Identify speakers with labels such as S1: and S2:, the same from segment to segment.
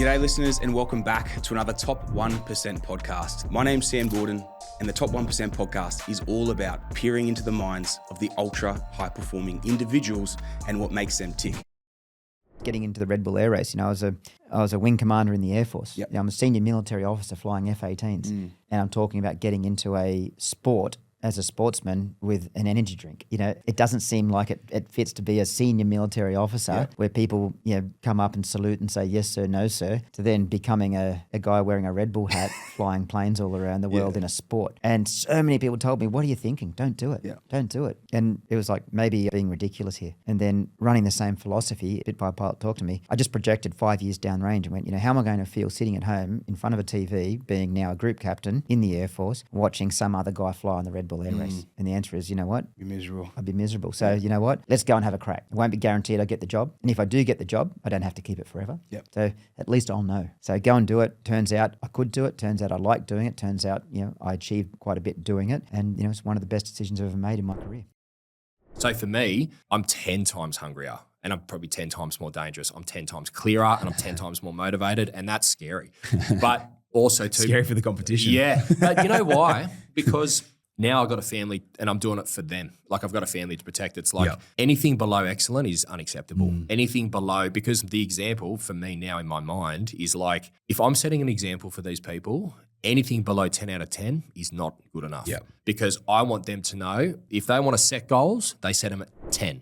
S1: G'day listeners and welcome back to another Top 1% podcast. My name's Sam Gordon and the Top 1% podcast is all about peering into the minds of the ultra high performing individuals and what makes them tick.
S2: Getting into the Red Bull Air Race, I was a wing commander in the Air Force.
S1: Yep.
S2: I'm a senior military officer flying F-18s and I'm talking about getting into a sport as a sportsman with an energy drink. It doesn't seem like it fits to be a senior military officer where people, come up and salute and say, yes, sir, no, sir, to then becoming a guy wearing a Red Bull hat, flying planes all around the world in a sport. And so many people told me, what are you thinking? Don't do it. Yeah. Don't do it. And it was like, maybe being ridiculous here. And then running the same philosophy, Bit by a Pilot talked to me. I just projected 5 years down range and went, how am I going to feel sitting at home in front of a TV, being now a group captain in the Air Force, watching some other guy fly on the Red Bull Air Race? And the answer is, you know what?
S1: You're miserable.
S2: I'd be miserable. So you know what? Let's go and have a crack. It won't be guaranteed I get the job. And if I do get the job, I don't have to keep it forever.
S1: Yep.
S2: So at least I'll know. So go and do it. Turns out I could do it. Turns out I like doing it. Turns out, I achieved quite a bit doing it. And, it's one of the best decisions I've ever made in my career.
S3: So for me, I'm 10 times hungrier and I'm probably 10 times more dangerous. I'm 10 times clearer and I'm 10 times more motivated, and that's scary. But also too—
S1: Scary for the competition.
S3: Yeah. But you know why? Because now I've got a family and I'm doing it for them. Like, I've got a family to protect. It's like anything below excellent is unacceptable. Anything below, because the example for me now in my mind is like, if I'm setting an example for these people, anything below 10 out of 10 is not good enough. Because I want them to know if they want to set goals, they set them at 10.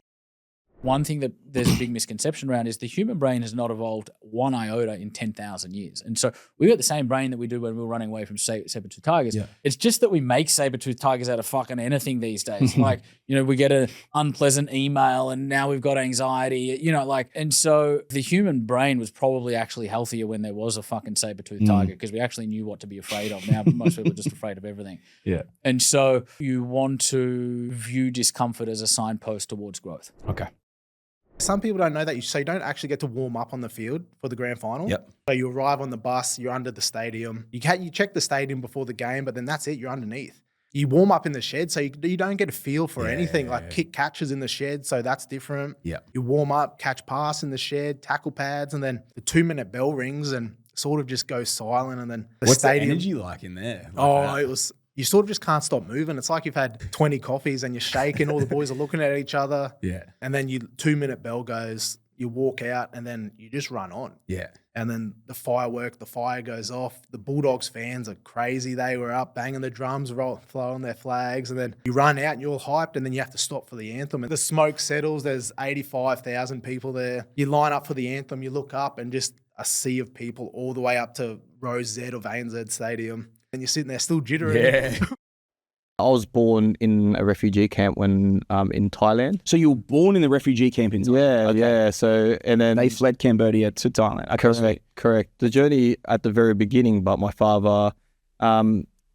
S4: One thing that there's a big misconception around is the human brain has not evolved one iota in 10,000 years. And so we've got the same brain that we do when we were running away from saber-toothed tigers. Yeah. It's just that we make saber-toothed tigers out of fucking anything these days. Like, we get an unpleasant email and now we've got anxiety, and so the human brain was probably actually healthier when there was a fucking saber-toothed tiger, because we actually knew what to be afraid of. Now most people are just afraid of everything. Yeah. And so you want to view discomfort as a signpost towards growth.
S1: Okay.
S5: Some people don't know that, so you don't actually get to warm up on the field for the grand final. Yep. So you arrive on the bus, you're under the stadium. You check the stadium before the game, but then that's it, you're underneath. You warm up in the shed, so you don't get a feel for anything, like kick catches in the shed, so that's different. Yeah. You warm up, catch pass in the shed, tackle pads, and then the 2-minute bell rings and sort of just goes silent, and then
S1: What's the energy like in there?
S5: It was— you sort of just can't stop moving. It's like you've had 20 coffees and you're shaking, all the boys are looking at each other. Yeah. And then 2-minute bell goes, you walk out and then you just run on. Yeah. And then the fire goes off. The Bulldogs fans are crazy. They were up banging the drums, throwing their flags. And then you run out and you're all hyped, and then you have to stop for the anthem. And the smoke settles. There's 85,000 people there. You line up for the anthem. You look up and just a sea of people all the way up to row Z of ANZ Stadium. And you're sitting there still jittering. Yeah.
S6: I was born in a refugee camp when in Thailand.
S1: So you were born in the refugee camp in Thailand?
S6: Yeah. So, and then
S1: they fled Cambodia to Thailand.
S6: Correct. The journey at the very beginning, but my father,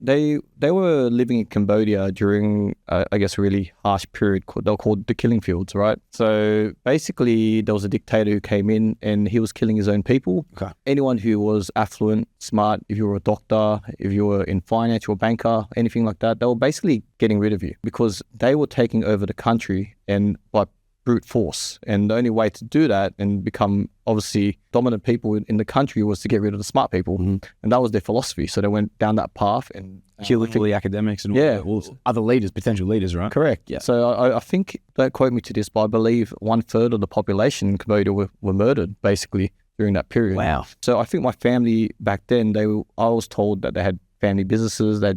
S6: they were living in Cambodia during, I guess, a really harsh period. They were called the killing fields, right? So basically, there was a dictator who came in and he was killing his own people. Okay. Anyone who was affluent, smart, if you were a doctor, if you were in finance or banker, anything like that, they were basically getting rid of you because they were taking over the country and by brute force. And the only way to do that and become obviously dominant people in the country was to get rid of the smart people. And that was their philosophy. So they went down that path and
S1: killing all the academics and all other leaders, potential leaders, right?
S6: Correct. Yeah. So I think, don't quote me to this, but I believe 1/3 of the population in Cambodia were murdered basically during that period.
S1: Wow.
S6: So I think my family back then, I was told that they had family businesses, they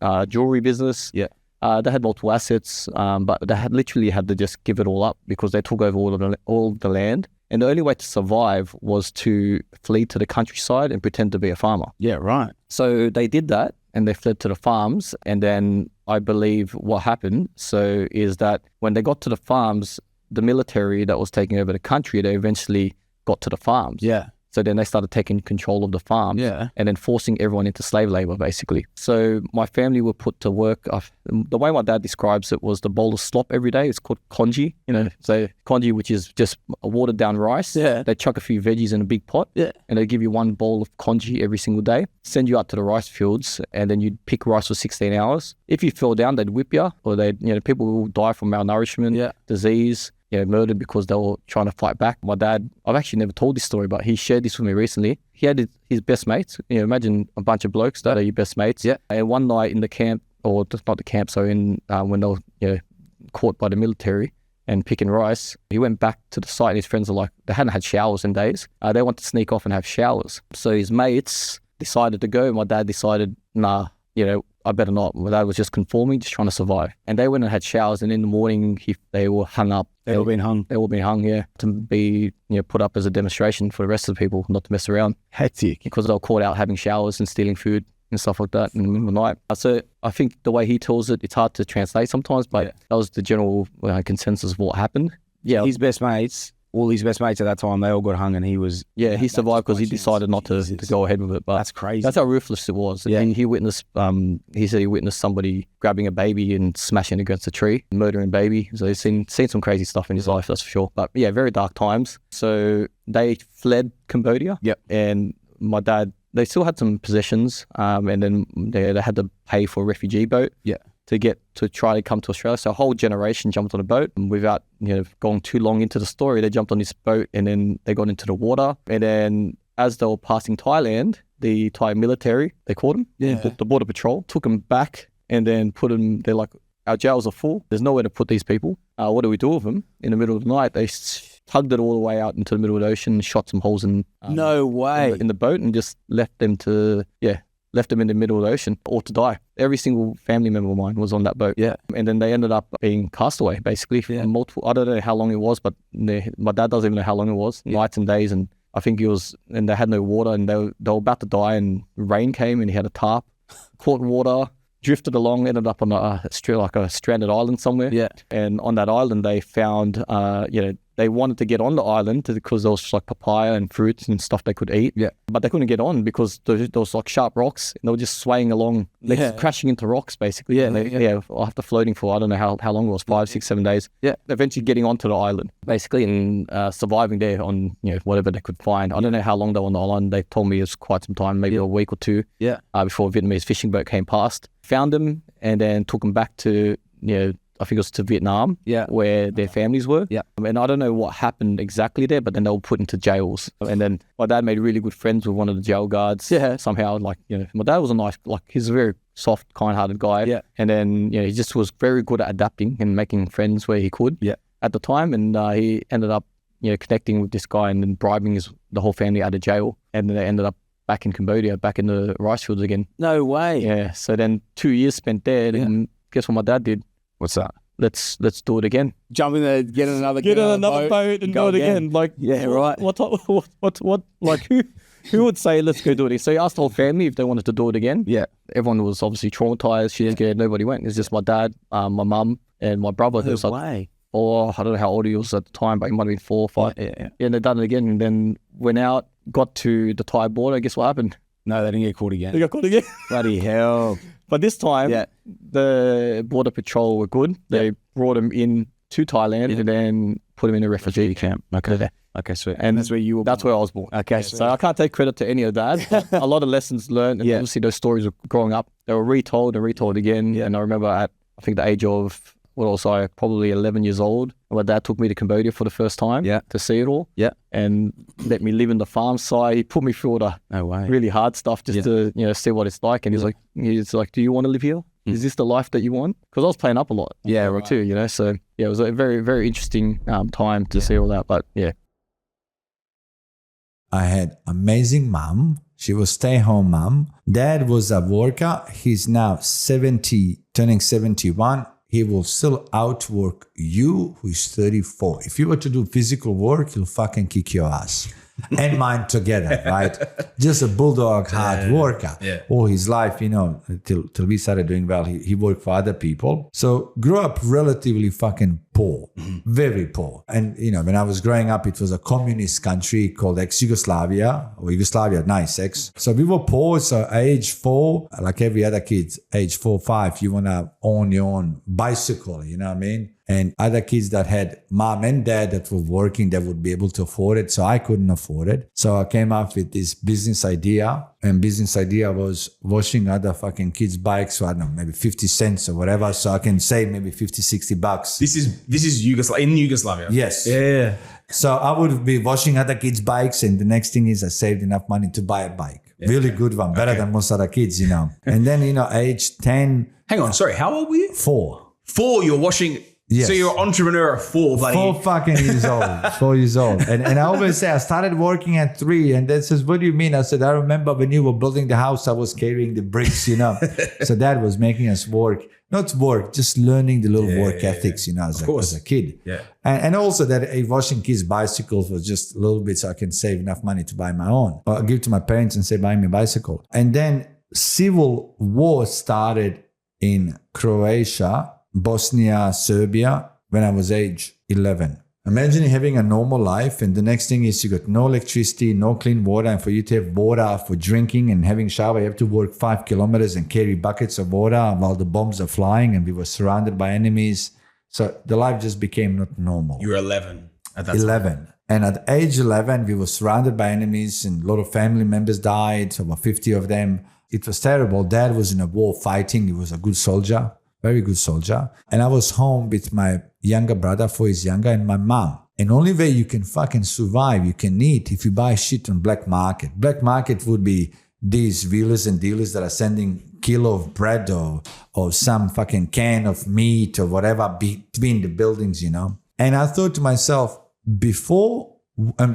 S6: had jewelry business. Yeah. They had multiple assets, but they had literally had to just give it all up because they took over all the land. And the only way to survive was to flee to the countryside and pretend to be a farmer.
S1: Yeah, right.
S6: So they did that and they fled to the farms. And then I believe what happened is that when they got to the farms, the military that was taking over the country, they eventually got to the farms. Yeah. So then they started taking control of the farms and then forcing everyone into slave labor, basically. So my family were put to work. The way my dad describes it was the bowl of slop every day. It's called congee, so congee, which is just a watered down rice. Yeah. They chuck a few veggies in a big pot and they give you one bowl of congee every single day, send you out to the rice fields, and then you'd pick rice for 16 hours. If you fell down, they'd whip you, or people will die from malnourishment, disease. murdered because they were trying to fight back. My dad, I've actually never told this story, but he shared this with me recently. He had his best mates. Imagine a bunch of blokes that are your best mates. Yeah. And one night in the camp, or not the camp, so when they were caught by the military and picking rice, he went back to the site and his friends are like, they hadn't had showers in days. They wanted to sneak off and have showers. So his mates decided to go. My dad decided, nah, I better not. My dad was just conforming, just trying to survive. And they went and had showers, and in the morning they were hung up.
S1: They all been hung.
S6: They all been hung, yeah, to be put up as a demonstration for the rest of the people not to mess around.
S1: Hectic.
S6: Because they were caught out having showers and stealing food and stuff like that in the middle of the night. So I think the way he tells it, it's hard to translate sometimes, but that was the general consensus of what happened. Yeah,
S1: his best mates. All his best mates at that time, they all got hung, and he was...
S6: Yeah, he survived because he decided not to go ahead with it. But
S1: that's crazy.
S6: That's how ruthless it was. Yeah. And he witnessed, he said he witnessed somebody grabbing a baby and smashing it against a tree, murdering a baby. So he's seen some crazy stuff in his life, that's for sure. But yeah, very dark times. So they fled Cambodia. Yep. And my dad, they still had some possessions, and then they had to pay for a refugee boat. Yeah. To try to come to Australia. So a whole generation jumped on a boat, and without going too long into the story, they jumped on this boat and then they got into the water. And then as they were passing Thailand, the Thai military, they caught them, the border patrol, took them back and then put them, they're like, our jails are full. There's nowhere to put these people. What do we do with them? In the middle of the night, they tugged it all the way out into the middle of the ocean, shot some holes in
S1: no way
S6: in the boat and just left them in the middle of the ocean or to die. Every single family member of mine was on that boat. Yeah. And then they ended up being castaway, basically, for multiple, I don't know how long it was, but my dad doesn't even know how long it was, nights and days. And I think and they had no water, and they were about to die, and rain came, and he had a tarp, caught water, drifted along, ended up on a stranded island somewhere. Yeah. And on that island, they found, they wanted to get on the island because there was like papaya and fruits and stuff they could eat. Yeah. But they couldn't get on because there was like sharp rocks, and they were just swaying along, crashing into rocks basically. Yeah. After floating for, I don't know how long it was, 5, 6, 7 days. Yeah. Eventually getting onto the island basically and surviving there on, whatever they could find. I don't know how long they were on the island. They told me it was quite some time, maybe a week or two. Yeah. Before a Vietnamese fishing boat came past. Found them and then took them back to, I think it was to Vietnam, where their families were. Yeah. And I don't know what happened exactly there, but then they were put into jails. And then my dad made really good friends with one of the jail guards. Yeah. Somehow, my dad was he's a very soft, kind-hearted guy. Yeah. And then, he just was very good at adapting and making friends where he could at the time. And he ended up, connecting with this guy and then bribing the whole family out of jail. And then they ended up back in Cambodia, back in the rice fields again.
S1: No way.
S6: Yeah. So then 2 years spent there. And guess what my dad did?
S1: What's that?
S6: Let's do it again.
S1: Jump in there, get in another
S6: boat and do it again. Like,
S1: right.
S6: What? Like, who would say let's go do it? So he asked the whole family if they wanted to do it again. Yeah. Everyone was obviously traumatized. She was scared. Nobody went. It's just my dad, my mum, and my brother. Who was like, I don't know how old he was at the time, but he might have been 4 or 5. Yeah. And they done it again, and then went out, got to the Thai border. Guess what happened?
S1: No, they didn't get caught again.
S6: They got caught again.
S1: Bloody hell.
S6: But this time, the border patrol were good. They brought him in to Thailand and then put him in a refugee camp.
S1: Okay, sweet. And that's where you were born.
S6: That's where I was born.
S1: Okay,
S6: so I can't take credit to any of that. A lot of lessons learned, and obviously those stories were growing up. They were retold and retold again. Yeah. And I remember at, I think, the age of, probably 11 years old, my dad took me to Cambodia for the first time to see it all. Yeah. And let me live in the farm side. He put me through all the really hard stuff just to, see what it's like. And he's like, do you want to live here? Is this the life that you want? Because I was playing up a lot too, So it was a very, very interesting time to see all that. But
S7: I had amazing mom. She was stay-home mom. Dad was a worker. He's now 70, turning 71. He will still outwork you, who is 34. If you were to do physical work, he'll fucking kick your ass. And mine together, right? Just a bulldog hard worker. Yeah. All his life, till we started doing well, he worked for other people. So grew up relatively fucking poor, very poor. And, when I was growing up, it was a communist country called ex-Yugoslavia, or Yugoslavia, nice ex. So we were poor. So age 4, like every other kid, age 4, 5, you want to own your own bicycle, you know what I mean? And other kids that had mom and dad that were working, that would be able to afford it. So I couldn't afford it. So I came up with this business idea. And business idea was washing other fucking kids' bikes for, I don't know, maybe 50 cents or whatever. So I can save maybe 50, 60 bucks.
S1: This is in Yugoslavia.
S7: Yes.
S1: Yeah.
S7: So I would be washing other kids' bikes, and the next thing is I saved enough money to buy a bike. Yeah. Really good one, better than most other kids, you know. And then, age 10.
S1: Hang on, sorry, how old were you?
S7: 4.
S1: 4, you're washing.
S7: Yes.
S1: So you're an entrepreneur at 4, buddy.
S7: 4 fucking years old. 4 years old. And I always say I started working at 3, and Dad says, what do you mean? I said, I remember when you were building the house, I was carrying the bricks, you know. So Dad was making us work. Not work, just learning the little work ethics, you know, as a kid.
S1: Yeah.
S7: And also that washing kids' bicycles was just a little bit so I can save enough money to buy my own. Or I'll give to my parents and say, buy me a bicycle. And then civil war started in Croatia, Bosnia, Serbia, when I was age 11. Imagine having a normal life, and the next thing is you got no electricity, no clean water, and for you to have water for drinking and having shower, you have to walk 5 kilometers and carry buckets of water while the bombs are flying, and we were surrounded by enemies. So the life just became not normal.
S1: You were 11 at that
S7: 11.
S1: time.
S7: And at age 11, we were surrounded by enemies, and a lot of family members died, over 50 of them. It was terrible. Dad was in a war fighting. He was a good soldier. Very good soldier. And I was home with my younger brother, 4 years younger, and my mom. And only way you can fucking survive, you can eat, if you buy shit on black market. Black market would be these wheelers and dealers that are sending kilo of bread or some fucking can of meat or whatever between the buildings, you know. And I thought to myself, before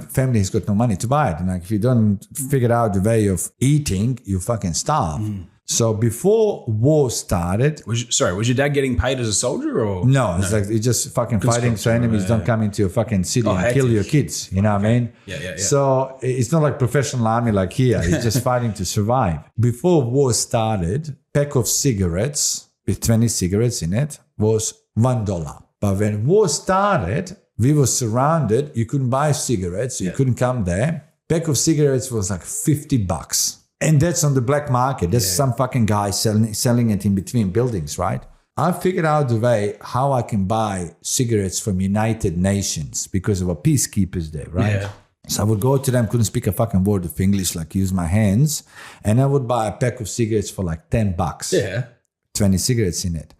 S7: family has got no money to buy it. And like, if you don't figure out the way of eating, you fucking starve. So before war started...
S1: Was your dad getting paid as a soldier or...?
S7: No, it's like you're just fucking fighting so enemies don't come into your fucking city and kill your kids. You know what I mean?
S1: Yeah.
S7: So it's not like professional army like here. It's just fighting to survive. Before war started, pack of cigarettes with 20 cigarettes in it was $1. But when war started, we were surrounded. You couldn't buy cigarettes. So you couldn't come there. Pack of cigarettes was like $50. And that's on the black market. There's some fucking guy selling it in between buildings, right? I figured out the way how I can buy cigarettes from United Nations because of our peacekeepers there, right? Yeah. So I would go to them, couldn't speak a fucking word of English, like use my hands. And I would buy a pack of cigarettes for like $10. Yeah. 20 cigarettes in it.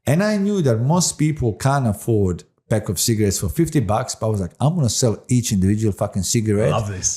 S7: And I knew that most people can't afford pack of cigarettes for $50, but I was like, I'm going to sell each individual fucking cigarette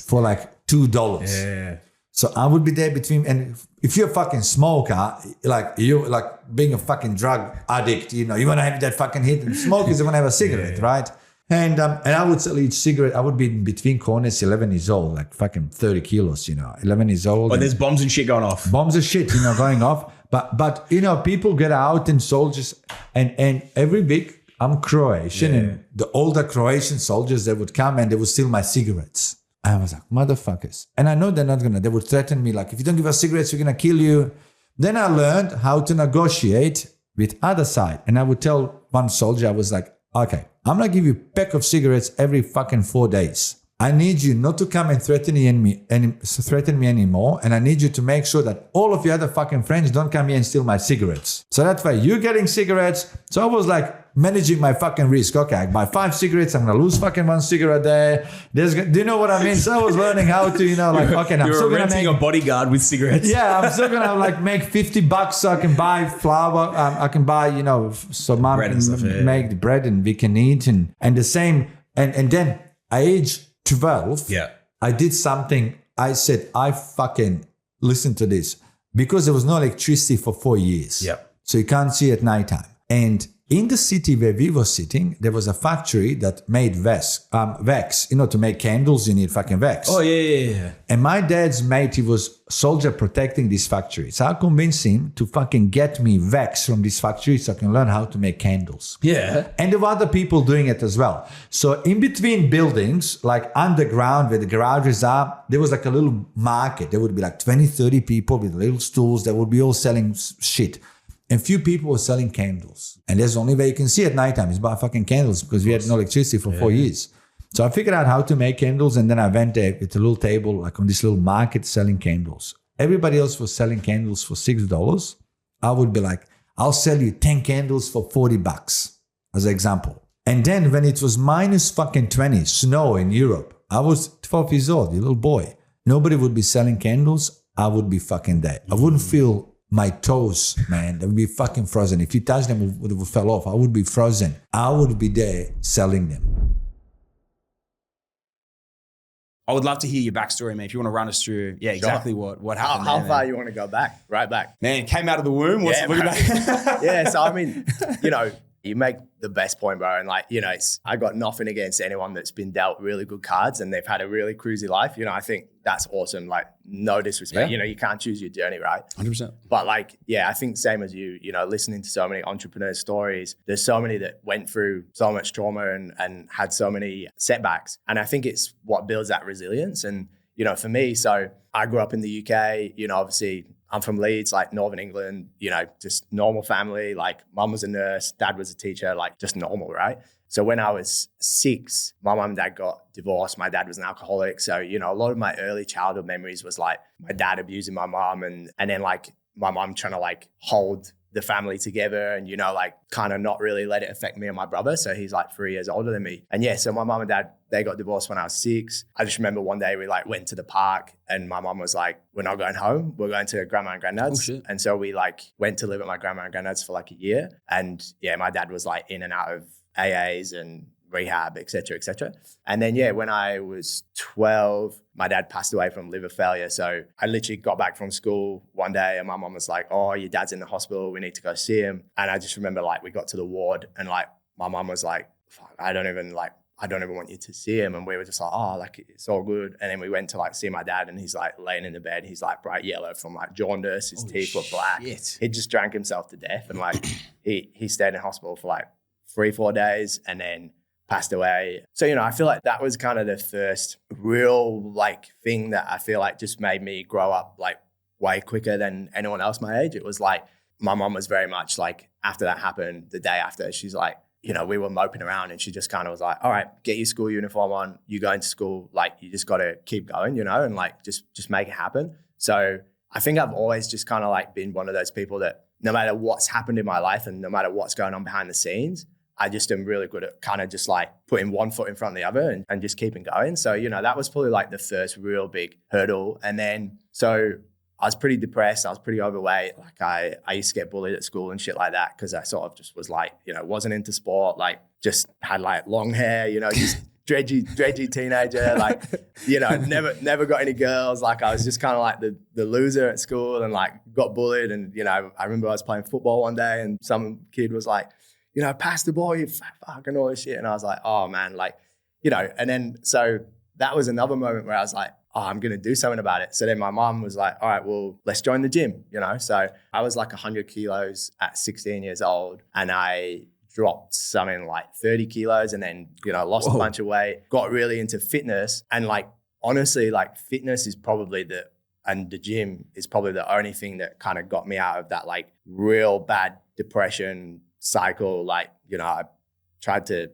S7: for like $2. Yeah. So I would be there between, and if you're a fucking smoker, like you like being a fucking drug addict, you know, you want to have that fucking hit. And smokers want to have a cigarette, right? And I would sell each cigarette. I would be in between corners, 11 years old, like fucking 30 kilos, you know, 11 years old.
S1: But there's bombs and shit going off.
S7: Bombs and shit, you know, going off. But you know, people get out and soldiers, and every week I'm Croatian, and the older Croatian soldiers, they would come and they would steal my cigarettes. I was like, motherfuckers. And I know they're not they would threaten me like, if you don't give us cigarettes, we're going to kill you. Then I learned how to negotiate with other side. And I would tell one soldier, I was like, okay, I'm going to give you a pack of cigarettes every fucking 4 days. I need you not to come and threaten me anymore. And I need you to make sure that all of your other fucking friends don't come here and steal my cigarettes. So that way you're getting cigarettes. So I was like managing my fucking risk. Okay, I buy 5 cigarettes. I'm going to lose fucking 1 cigarette there. Do you know what I mean? So I was learning how to, you know, like, okay, I'm still going to make
S1: a bodyguard with cigarettes.
S7: Yeah, I'm still going to like make $50 so I can buy flour. I can buy, you know, so mom can make the bread and we can eat and the same. And then I aged 12, I did something. I said, listen to this, because there was no electricity for 4 years. So you can't see at nighttime. And in the city where we were sitting, there was a factory that made wax. You know, to make candles, you need fucking wax.
S1: Oh, yeah.
S7: And my dad's mate, he was soldier protecting this factory. So I convinced him to fucking get me wax from this factory so I can learn how to make candles.
S1: Yeah.
S7: And there were other people doing it as well. So in between buildings, like underground where the garages are, there was like a little market. There would be like 20, 30 people with little stools that would be all selling shit. And few people were selling candles. And that's the only way you can see at nighttime is buy fucking candles because we had no electricity for 4 years. So I figured out how to make candles, and then I went there with a little table, like on this little market selling candles. Everybody else was selling candles for $6. I would be like, I'll sell you 10 candles for $40. as an example. And then when it was minus fucking 20, snow in Europe, I was 12 years old, a little boy. Nobody would be selling candles. I would be fucking dead. I wouldn't feel my toes, man. They would be fucking frozen. If you touch them, it would fall off. I would be frozen. I would be there selling them.
S1: I would love to hear your backstory, man. If you want to run us through, exactly what happened.
S8: How far you want to go back? Right back.
S1: Man, came out of the womb. What's looking back?
S8: Yeah, so I mean, you know, you make the best point, bro. And like, you know, I got nothing against anyone that's been dealt really good cards and they've had a really cruisy life. You know, I think that's awesome. Like, no disrespect. You know, you can't choose your journey, right? 100%. But like, yeah, I think same as you know, listening to so many entrepreneur stories, there's so many that went through so much trauma and had so many setbacks. And I think it's what builds that resilience. And, you know, for me, so I grew up in the UK, you know, obviously I'm from Leeds, like Northern England, you know, just normal family. Like mum was a nurse, dad was a teacher, like just normal, right? So when I was 6, my mum and dad got divorced. My dad was an alcoholic. So, you know, a lot of my early childhood memories was like my dad abusing my mum and then like my mum trying to like hold the family together and, you know, like kind of not really let it affect me and my brother. So he's like 3 years older than me. And yeah, so my mum and dad, they got divorced when I was 6. I just remember one day we like went to the park and my mum was like, we're not going home. We're going to grandma and granddad's. Oh, and so we like went to live at my grandma and granddad's for like a year. And yeah, my dad was like in and out of AAs and rehab, et cetera, et cetera. And then, yeah, when I was 12, my dad passed away from liver failure. So I literally got back from school one day and my mom was like, oh, your dad's in the hospital. We need to go see him. And I just remember like we got to the ward and like my mom was like, fuck, I don't even want you to see him. And we were just like, oh, like it's all good. And then we went to like see my dad and he's like laying in the bed. He's like bright yellow from like jaundice. His teeth were black. He just drank himself to death. And like he stayed in hospital for like 3-4 days and then passed away. So, you know, I feel like that was kind of the first real like thing that I feel like just made me grow up like way quicker than anyone else my age. It was like my mom was very much like after that happened, the day after, she's like, you know, we were moping around and she just kind of was like, all right, get your school uniform on, you go into school, like you just got to keep going, you know, and like just make it happen. So I think I've always just kind of like been one of those people that no matter what's happened in my life and no matter what's going on behind the scenes, I just am really good at kind of just like putting one foot in front of the other and just keeping going. So, you know, that was probably like the first real big hurdle. And then, so I was pretty depressed. I was pretty overweight. Like I used to get bullied at school and shit like that because I sort of just was like, you know, wasn't into sport, like just had like long hair, you know, just dredgy teenager, like, you know, never got any girls. Like I was just kind of like the loser at school and like got bullied. And, you know, I remember I was playing football one day and some kid was like, you know, pass the ball, you fat fuck and all this shit. And I was like, oh man, like, you know, and then, so that was another moment where I was like, oh, I'm going to do something about it. So then my mom was like, all right, well, let's join the gym, you know? So I was like 100 kilos at 16 years old and I dropped something like 30 kilos and then, you know, lost a bunch of weight, got really into fitness. And like, honestly, like fitness is probably and the gym is probably the only thing that kind of got me out of that like real bad depression cycle. Like, you know, I tried to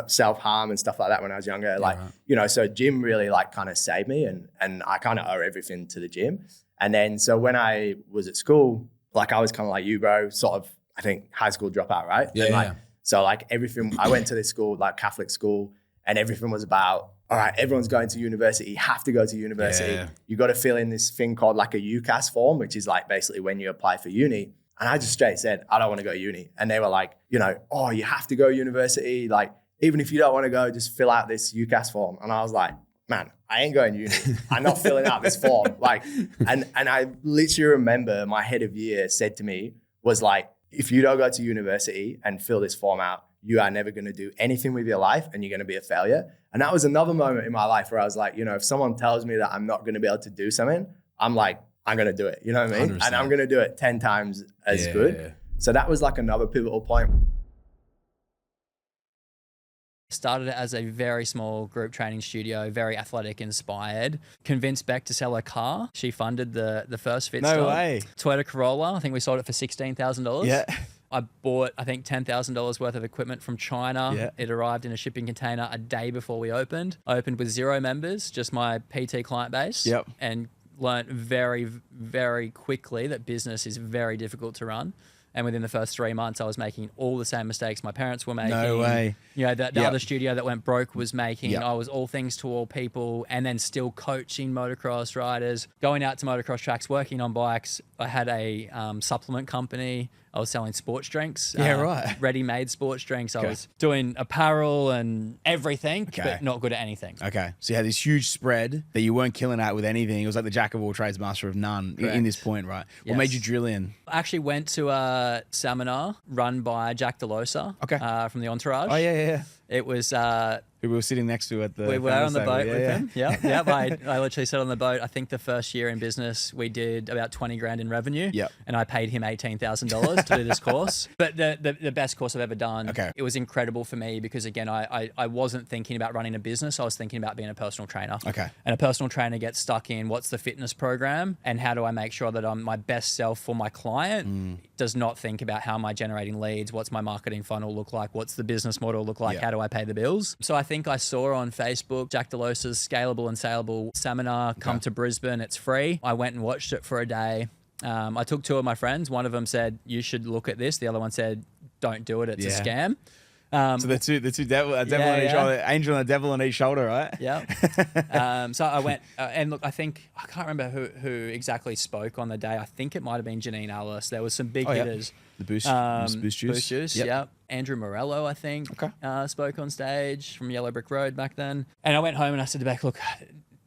S8: self-harm and stuff like that when I was younger. Like, you know, so gym really like kind of saved me and I kind of owe everything to the gym. And then, so when I was at school, like I was kind of like you, bro, sort of, I think high school dropout, right? So like everything, I went to this school, like Catholic school, and everything was about, all right, everyone's going to university. You have to go to university. You got to fill in this thing called like a UCAS form, which is like basically when you apply for uni. And I just straight said, I don't want to go to uni. And they were like, you know, oh, you have to go to university. Like, even if you don't want to go, just fill out this UCAS form. And I was like, man, I ain't going to uni. I'm not filling out this form. Like, and I literally remember my head of year said to me, was like, if you don't go to university and fill this form out, you are never going to do anything with your life and you're going to be a failure. And that was another moment in my life where I was like, you know, if someone tells me that I'm not going to be able to do something, I'm like, I'm going to do it. You know what I mean? 100%. And I'm going to do it 10 times as good. Yeah. So that was like another pivotal point.
S9: Started it as a very small group training studio, very athletic inspired. Convinced Beck to sell her car. She funded the first fit stop.
S1: No way.
S9: Toyota Corolla. I think we sold it for $16,000.
S1: Yeah.
S9: I bought, I think, $10,000 worth of equipment from China.
S1: Yeah.
S9: It arrived in a shipping container a day before we opened. I opened with 0 members, just my PT client base. And learned very, very quickly that business is very difficult to run. And within the first 3 months, I was making all the same mistakes my parents were making.
S1: No way.
S9: You know, the other studio that went broke was making.
S1: Yep.
S9: I was all things to all people, and then still coaching motocross riders, going out to motocross tracks, working on bikes. I had a supplement company. I was selling sports drinks.
S1: Right.
S9: Ready-made sports drinks. I was doing apparel and everything,
S1: Okay.
S9: but not good at anything.
S1: Okay. So you had this huge spread that you weren't killing at with anything. It was like the jack of all trades, master of none in this point, right? What made you drill in?
S9: I actually went to a seminar run by Jack DeLosa from the Entourage.
S1: Oh, yeah.
S9: It was...
S1: Who we were sitting next to at the...
S9: We were on the
S1: table.
S9: boat with him. Yeah. I literally sat on the boat. I think the first year in business, we did about 20 grand in revenue.
S1: Yep.
S9: And I paid him $18,000 to do this course. But the best course I've ever done.
S1: Okay.
S9: It was incredible for me because, again, I wasn't thinking about running a business. I was thinking about being a personal trainer.
S1: Okay.
S9: And a personal trainer gets stuck in what's the fitness program and how do I make sure that I'm my best self for my client. Does not think about how am I generating leads, what's my marketing funnel look like, what's the business model look like, how do I pay the bills. So I think I saw on Facebook Jack DeLosa's Scalable and Saleable seminar, come to Brisbane, it's free. I went and watched it for a day. I took two of my friends. One of them said, you should look at this. The other one said, don't do it, it's a scam.
S1: So the two devil on each shoulder, angel and a devil on each shoulder, right?
S9: Yeah. So I went, and look, I can't remember who exactly spoke on the day. I think it might have been Janine Ellis. There was some big hitters.
S1: The Boost Juice.
S9: Boost Juice, yep. Andrew Morello, I think, spoke on stage from Yellow Brick Road back then. And I went home and I said to Beck, look,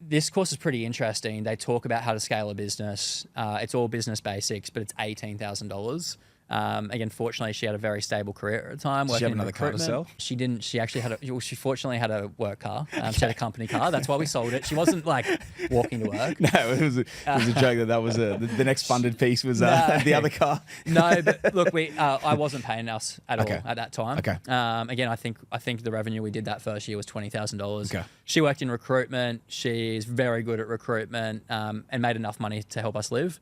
S9: this course is pretty interesting. They talk about how to scale a business. It's all business basics, but it's $18,000. Again, fortunately, she had a very stable career at the time.
S1: Did she have
S9: in
S1: another car to
S9: recruitment.
S1: sell?
S9: She didn't. She actually had she fortunately had a work car. She had a company car. That's why we sold it. She wasn't like walking to work.
S1: No, it was a joke that was the next funded piece was the other car.
S9: No, but look, I wasn't paying us at all at that time.
S1: Okay.
S9: Again, I think the revenue we did that first year was $20,000.
S1: Okay.
S9: She worked in recruitment. She's very good at recruitment and made enough money to help us live,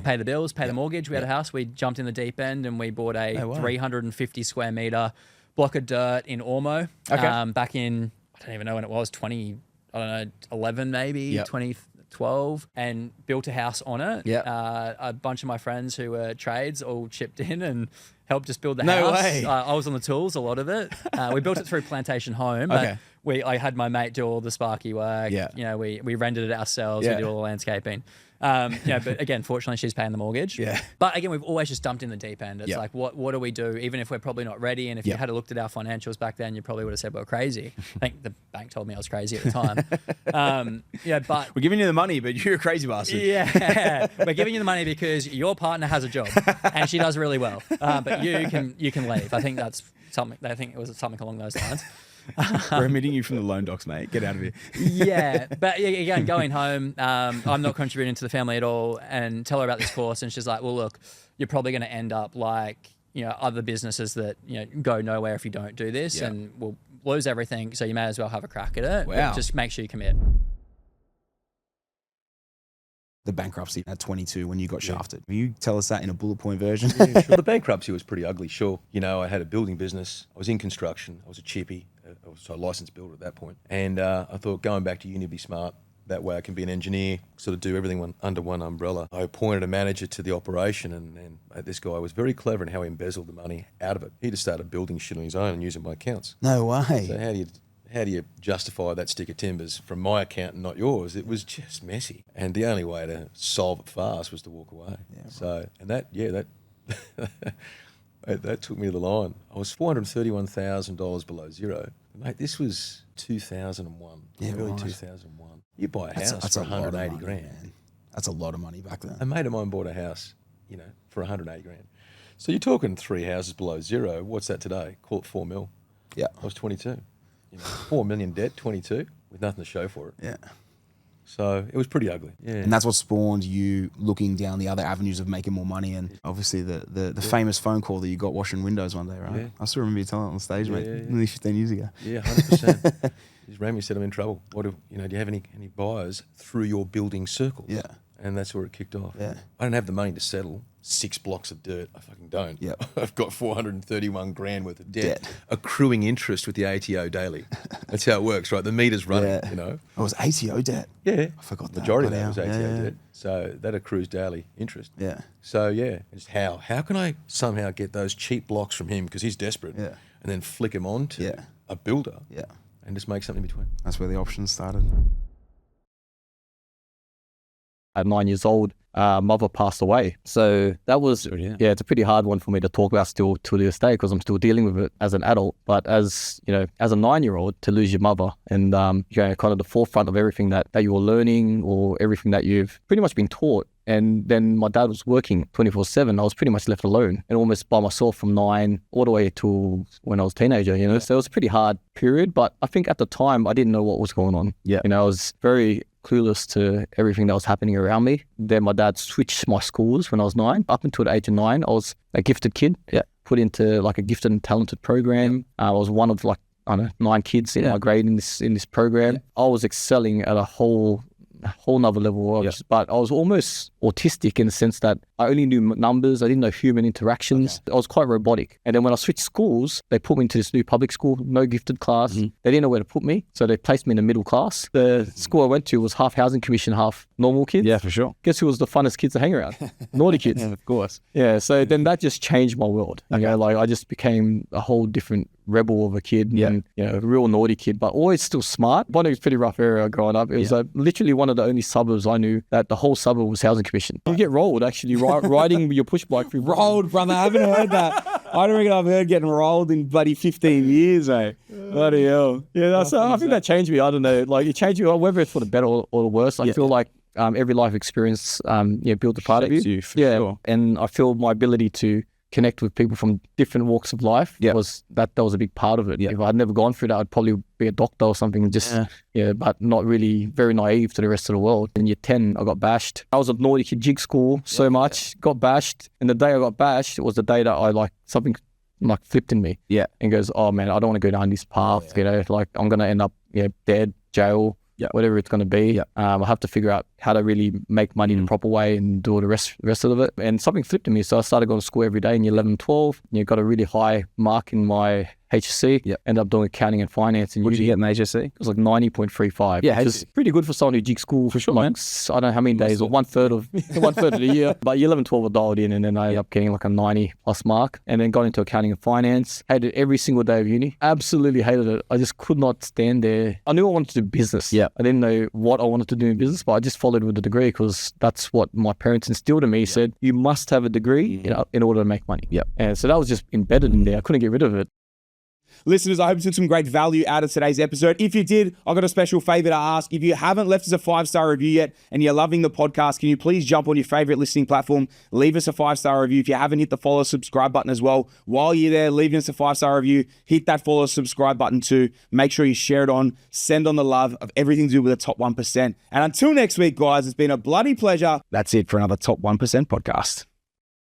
S9: pay the bills, pay the mortgage. We had a house. We jumped in the deep end and we bought a 350 square meter block of dirt in Ormo. Back in, I don't even know when it was, 2011 maybe, 2012, and built a house on it. A bunch of my friends who were trades all chipped in and helped us build the house.
S1: No way.
S9: I was on the tools, a lot of it. We built it through Plantation Home. But I had my mate do all the sparky work. You know, we rented it ourselves. We did all the landscaping. But again, fortunately, she's paying the mortgage. But again, we've always just dumped in the deep end. It's like, what do we do? Even if we're probably not ready, and if you had looked at our financials back then, you probably would have said we're crazy. I think the bank told me I was crazy at the time. But
S1: we're giving you the money, but you're a crazy bastard.
S9: We're giving you the money because your partner has a job and she does really well. But you can leave. I think that's something. I think it was something along those lines.
S1: We're omitting you from the loan docs, mate. Get out of here.
S9: But again, going home, I'm not contributing to the family at all, and tell her about this course, and she's like, well, look, you're probably going to end up like, you know, other businesses that, you know, go nowhere if you don't do this, and we'll lose everything, so you may as well have a crack at it.
S1: Wow.
S9: Just make sure you commit.
S1: The bankruptcy at 22 when you got shafted. Will you tell us that in a bullet point version?
S10: Yeah, sure. The bankruptcy was pretty ugly, sure. You know, I had a building business. I was in construction. I was a chippy. I was a licensed builder at that point. And I thought going back to uni would be smart. That way I can be an engineer, sort of do everything under one umbrella. I appointed a manager to the operation, and this guy was very clever in how he embezzled the money out of it. He just started building shit on his own and using my accounts.
S1: No way.
S10: So how do you justify that stick of timbers from my account and not yours? It was just messy. And the only way to solve it fast was to walk away. Yeah, so, and that that took me to the line. I was $431,000 below zero. Mate, this was 2001, early 2001. You buy a house for 180 grand.
S1: Man. That's a lot of money back then.
S10: A mate of mine bought a house, you know, for 180 grand. So you're talking 3 houses below zero. What's that today? Call it 4 mil.
S1: Yeah.
S10: I was 22. You know, 4 million debt, 22, with nothing to show for it.
S1: Yeah.
S10: So it was pretty ugly. Yeah.
S1: And that's what spawned you looking down the other avenues of making more money, and obviously the famous phone call that you got washing windows one day, right?
S10: Yeah.
S1: I still remember you telling it on stage, mate, nearly 15 years ago.
S10: Yeah, 100%. He just rang me and said, I'm in trouble. Do you have any buyers through your building circles?
S1: Yeah.
S10: And that's where it kicked off.
S1: Yeah.
S10: I don't have the money to settle 6 blocks of dirt. I fucking don't.
S1: Yep.
S10: I've got 431 grand worth of debt, accruing interest with the ATO daily. That's how it works, right? The meter's running, you know.
S1: Oh, it was ATO debt.
S10: Yeah.
S1: I forgot that.
S10: Majority of that was
S1: Bloody
S10: ATO
S1: hell.
S10: debt. So that accrues daily interest.
S1: Yeah.
S10: So yeah, it's how can I somehow get those cheap blocks from him because he's desperate, and then flick him on to a builder, and just make something between.
S1: That's where the options started.
S6: At 9 years old, mother passed away. So that was, it's a pretty hard one for me to talk about still to this day because I'm still dealing with it as an adult. But as, you know, as a 9-year-old, to lose your mother and, you know, kind of the forefront of everything that you're learning or everything that you've pretty much been taught. And then my dad was working 24/7. I was pretty much left alone and almost by myself from 9 all the way to when I was a teenager, you know. So it was a pretty hard period. But I think at the time, I didn't know what was going on. Yeah. You know, I was very clueless to everything that was happening around me. Then my dad switched my schools when I was 9. Up until the age of 9, I was a gifted kid. Yeah. Put into like a gifted and talented program. I was one of like, I don't know, 9 kids in my grade in this program. I was excelling at a whole nother level. But I was almost autistic in the sense that I only knew numbers. I didn't know human interactions. I was quite robotic. And then when I switched schools, they put me into this new public school, no gifted class. They didn't know where to put me. So they placed me in the middle class. The school I went to was half housing commission, half normal kids.
S1: Yeah, for sure.
S6: Guess who was the funnest kids to hang around? Naughty kids.
S1: Yeah, of course.
S6: Yeah, so then that just changed my world. You know, like I just became a whole different rebel of a kid and, you know, a real naughty kid, but always still smart. Bonnie was a pretty rough area growing up. It was literally one of the only suburbs I knew that the whole suburb was housing commission. You get rolled actually riding your push bike through.
S1: Rolled, brother. I haven't heard that. I don't reckon I've heard getting rolled in bloody 15 years, eh? Bloody hell. Yeah, that's, I think that changed me. I don't know. Like it changed me, whether it's for the better or the worse. I feel like every life experience builds a part of you. For sure. And I feel my ability to connect with people from different walks of life was that was a big part of it. If I'd never gone through that, I'd probably be a doctor or something, just but not really, very naive to the rest of the world. In year 10, I got bashed. I was a naughty kid, jig school so much, got bashed. And the day I got bashed, it was the day that I like something like flipped in me. Yeah. And goes, oh man, I don't want to go down this path. You know, like I'm going to end up dead, jail, whatever it's going to be. I have to figure out how to really make money in the proper way and do all the rest of it. And something flipped in me. So I started going to school every day in year 11, 12. Got a really high mark in my HSC. Ended up doing accounting and finance. And
S11: what did you get in HSC?
S6: It was like 90.35. Yeah, which is pretty good for someone who jig school for sure. Like, I don't know how many days, or one third of the year. But year 11, 12 I dialed in, and then I ended up getting like a 90 plus mark. And then got into accounting and finance. Hated every single day of uni. Absolutely hated it. I just could not stand there. I knew I wanted to do business. I didn't know what I wanted to do in business, but I just followed with the degree because that's what my parents instilled in me. Said you must have a degree in order to make money. And so that was just embedded in there. I couldn't get rid of it.
S11: Listeners, I hope you took some great value out of today's episode. If you did, I've got a special favor to ask. If you haven't left us a 5-star review yet and you're loving the podcast, can you please jump on your favorite listening platform, leave us a 5-star review. If you haven't hit the follow, subscribe button as well, while you're there, leaving us a 5-star review, hit that follow, subscribe button too. Make sure you share it on, send on the love of everything to do with the top 1%. And until next week, guys, it's been a bloody pleasure.
S1: That's it for another Top 1% podcast.